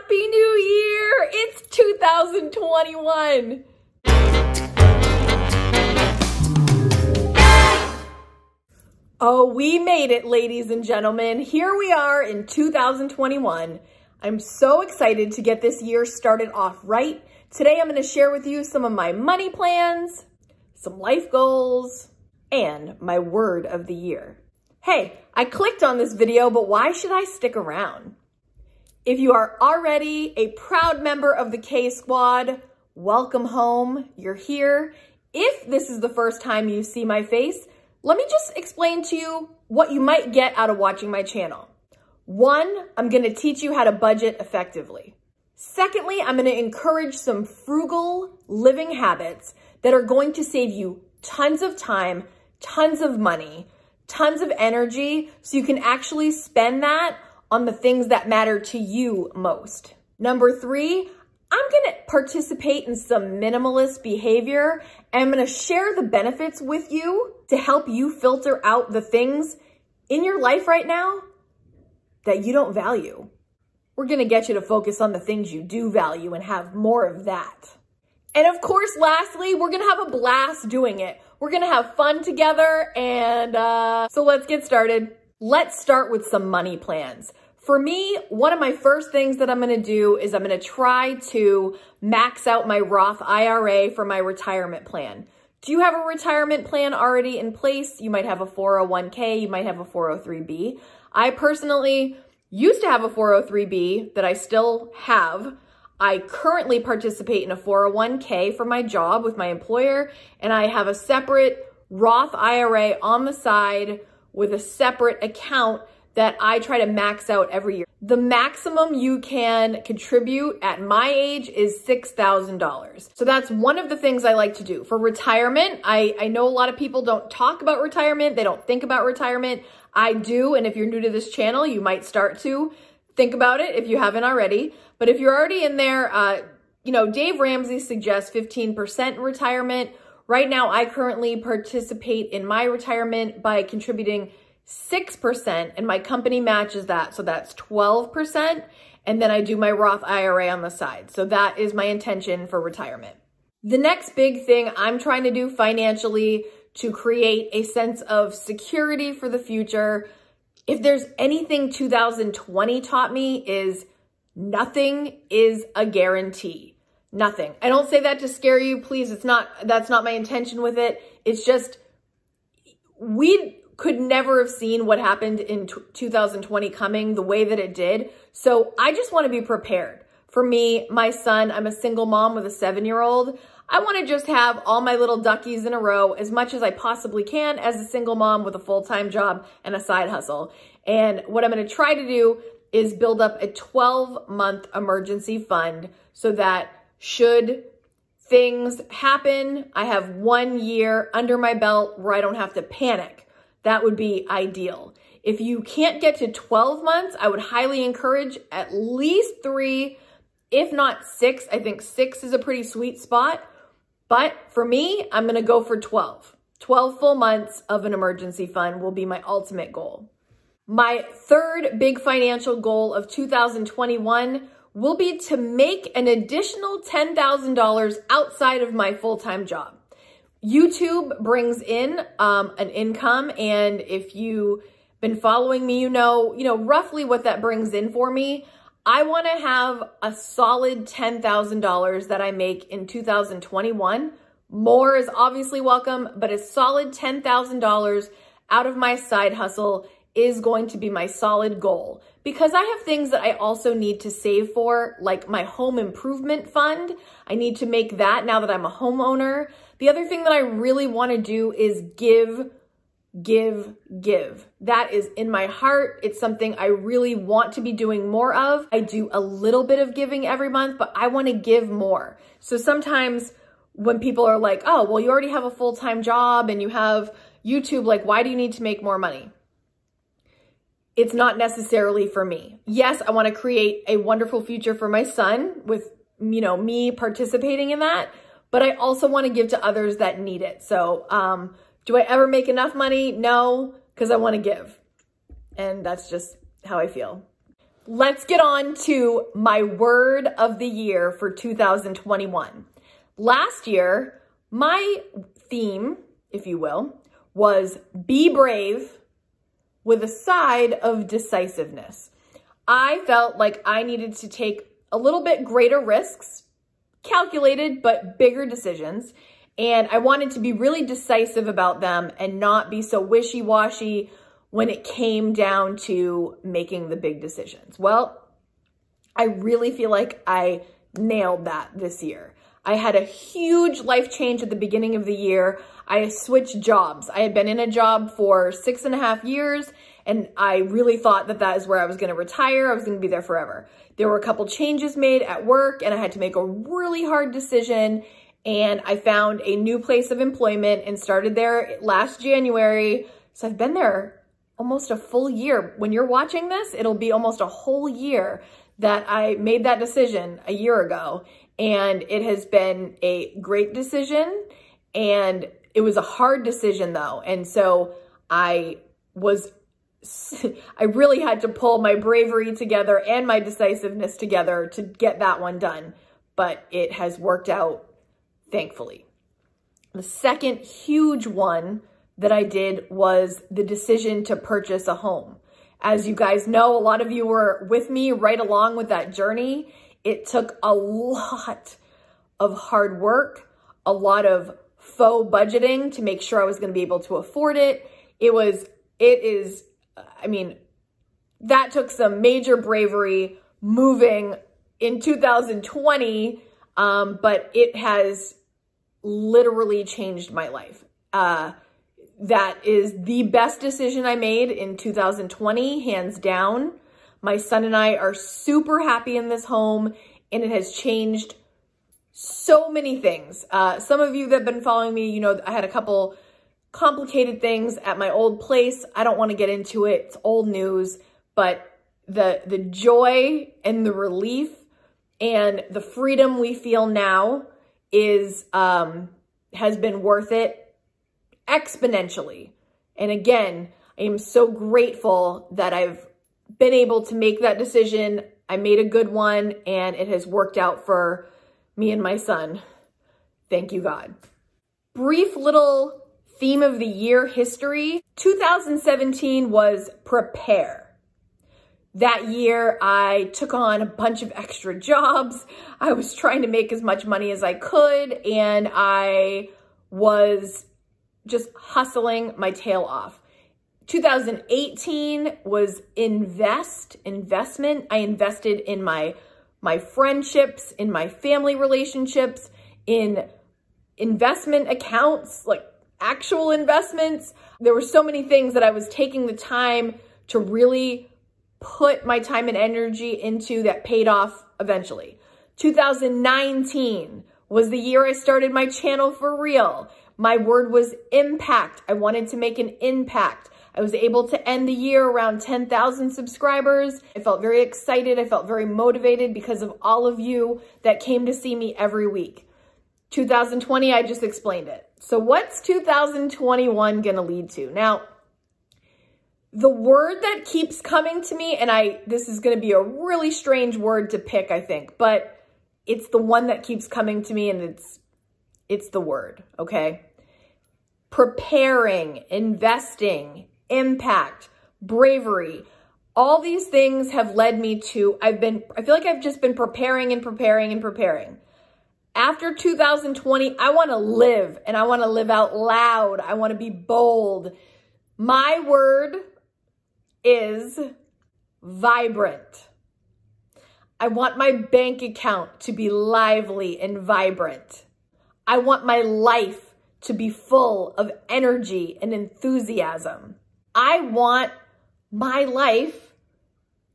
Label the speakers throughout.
Speaker 1: Happy New Year! It's 2021. Oh, we made it, ladies and gentlemen. Here we are in 2021. I'm so excited to get this year started off right. Today, I'm going to share with you some of my money plans, some life goals, and my word of the year. Hey, I clicked on this video, but why should I stick around? If you are already a proud member of the K Squad, welcome home. You're here. If this is the first time you see my face, let me just explain to you what you might get out of watching my channel. One, I'm going to teach you how to budget effectively. Secondly, I'm going to encourage some frugal living habits that are going to save you tons of time, tons of money, tons of energy, so you can actually spend that on the things that matter to you most. Number three, I'm going to participate in some minimalist behavior, and I'm going to share the benefits with you to help you filter out the things in your life right now that you don't value. We're going to get you to focus on the things you do value and have more of that. And of course, lastly, we're going to have a blast doing it. We're going to have fun together, and so let's get started. Let's start with some money plans. For me, one of my first things that I'm going to do is I'm going to try to max out my Roth IRA for my retirement plan. Do you have a retirement plan already in place? You might have a 401k, you might have a 403b. I personally used to have a 403b that I still have. I currently participate in a 401k for my job with my employer, and I have a separate Roth IRA on the side with a separate account that I try to max out every year. The maximum you can contribute at my age is $6,000. So that's one of the things I like to do. For retirement, I know a lot of people don't talk about retirement. They don't think about retirement. I do, and if you're new to this channel, you might start to think about it if you haven't already. But if you're already in there, Dave Ramsey suggests 15% in retirement. Right now, I currently participate in my retirement by contributing 6%, and my company matches that. So that's 12%. And then I do my Roth IRA on the side. So that is my intention for retirement. The next big thing I'm trying to do financially to create a sense of security for the future, if there's anything 2020 taught me, is nothing is a guarantee. Nothing. I don't say that to scare you, please. That's not my intention with it. It's just, we could never have seen what happened in 2020 coming the way that it did. So I just want to be prepared. For me, my son, I'm a single mom with a 7-year-old. I want to just have all my little duckies in a row as much as I possibly can as a single mom with a full-time job and a side hustle. And what I'm going to try to do is build up a 12-month emergency fund so that should things happen, I have 1 year under my belt where I don't have to panic. That would be ideal. If you can't get to 12 months, I would highly encourage at least 3, if not 6. I think 6 is a pretty sweet spot. But for me, I'm going to go for 12. 12 full months of an emergency fund will be my ultimate goal. My third big financial goal of 2021 will be to make an additional $10,000 outside of my full-time job. YouTube brings in an income, and if you've been following me, you know roughly what that brings in for me. I want to have a solid $10,000 that I make in 2021. More is obviously welcome, but a solid $10,000 out of my side hustle is going to be my solid goal, because I have things that I also need to save for, like my home improvement fund. I need to make that now that I'm a homeowner. The other thing that I really want to do is give. That is in my heart. It's something I really want to be doing more of. I do a little bit of giving every month, but I want to give more. So sometimes when people are like, oh, well, you already have a full-time job and you have YouTube, like, why do you need to make more money? It's not necessarily for me. Yes, I want to create a wonderful future for my son with, me participating in that, but I also want to give to others that need it. So, do I ever make enough money? No, because I want to give. And that's just how I feel. let's get on to my word of the year for 2021. Last year, my theme, if you will, was be brave with a side of decisiveness. I felt like I needed to take a little bit greater risks, calculated but bigger decisions, and I wanted to be really decisive about them and not be so wishy-washy when it came down to making the big decisions. Well, I really feel like I nailed that this year. I had a huge life change at the beginning of the year. I switched jobs. I had been in a job for 6.5 years, and I really thought that that is where I was going to retire. I was going to be there forever. There were a couple changes made at work, and I had to make a really hard decision, and I found a new place of employment and started there last January. So I've been there almost a full year. When you're watching this, it'll be almost a whole year that I made that decision a year ago. And it has been a great decision, and it was a hard decision though. And so I really had to pull my bravery together and my decisiveness together to get that one done, but it has worked out, thankfully. The second huge one that I did was the decision to purchase a home. As you guys know, a lot of you were with me right along with that journey. It took a lot of hard work, a lot of faux budgeting to make sure I was going to be able to afford it. That took some major bravery moving in 2020, but it has literally changed my life. That is the best decision I made in 2020, hands down. My son and I are super happy in this home, and it has changed so many things. Some of you that have been following me, you know, I had a couple complicated things at my old place. I don't want to get into it. It's old news, but the joy and the relief and the freedom we feel now is has been worth it exponentially. And again, I am so grateful that I've been able to make that decision. I made a good one, and it has worked out for me and my son. Thank you, God. Brief little theme of the year history. 2017 was prepare. That year, I took on a bunch of extra jobs. I was trying to make as much money as I could, and I was just hustling my tail off. 2018 was investment. I invested in my friendships, in my family relationships, in investment accounts, like actual investments. There were so many things that I was taking the time to really put my time and energy into that paid off eventually. 2019 was the year I started my channel for real. My word was impact. I wanted to make an impact. I was able to end the year around 10,000 subscribers. I felt very excited. I felt very motivated because of all of you that came to see me every week. 2020, I just explained it. So what's 2021 gonna lead to? Now, the word that keeps coming to me, and this is gonna be a really strange word to pick, I think, but it's the one that keeps coming to me, and it's the word, okay? Preparing, investing, impact, bravery. All these things have led me to, I feel like I've just been preparing and preparing and preparing. After 2020, I want to live, and I want to live out loud. I want to be bold. My word is vibrant. I want my bank account to be lively and vibrant. I want my life to be full of energy and enthusiasm. I want my life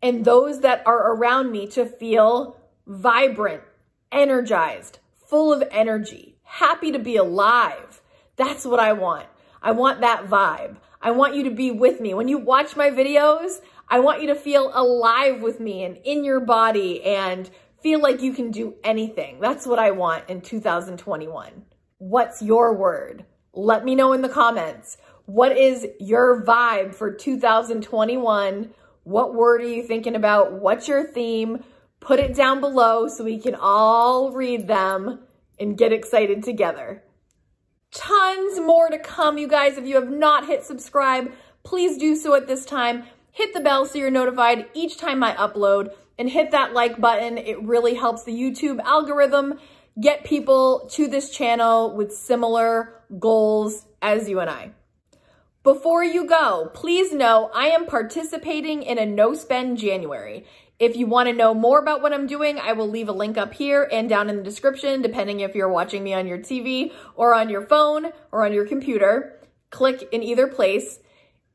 Speaker 1: and those that are around me to feel vibrant, energized, full of energy, happy to be alive. That's what I want. I want that vibe. I want you to be with me. When you watch my videos, I want you to feel alive with me and in your body and feel like you can do anything. That's what I want in 2021. What's your word? Let me know in the comments. What is your vibe for 2021? What word are you thinking about? What's your theme? Put it down below so we can all read them and get excited together. Tons more to come, you guys. If you have not hit subscribe, please do so at this time. Hit the bell so you're notified each time I upload, and hit that like button. It really helps the YouTube algorithm get people to this channel with similar goals as you and I. Before you go, please know I am participating in a no-spend January. If you want to know more about what I'm doing, I will leave a link up here and down in the description, depending if you're watching me on your TV or on your phone or on your computer. Click in either place.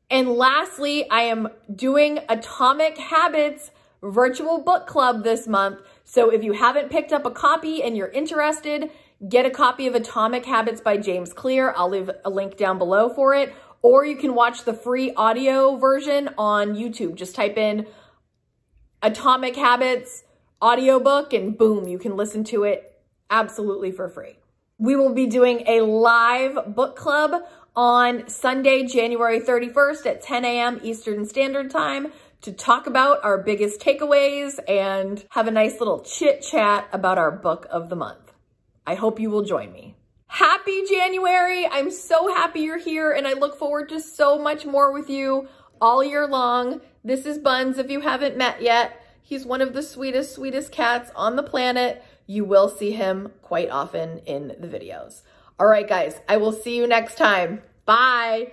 Speaker 1: And lastly, I am doing Atomic Habits virtual book club this month. So if you haven't picked up a copy and you're interested, get a copy of Atomic Habits by James Clear. I'll leave a link down below for it. Or you can watch the free audio version on YouTube. Just type in Atomic Habits audiobook and boom, you can listen to it absolutely for free. We will be doing a live book club on Sunday, January 31st at 10 a.m. Eastern Standard Time to talk about our biggest takeaways and have a nice little chit chat about our book of the month. I hope you will join me. Happy January. I'm so happy you're here and I look forward to so much more with you all year long. This is Buns if you haven't met yet. He's one of the sweetest, sweetest cats on the planet. You will see him quite often in the videos. All right, guys, I will see you next time. Bye.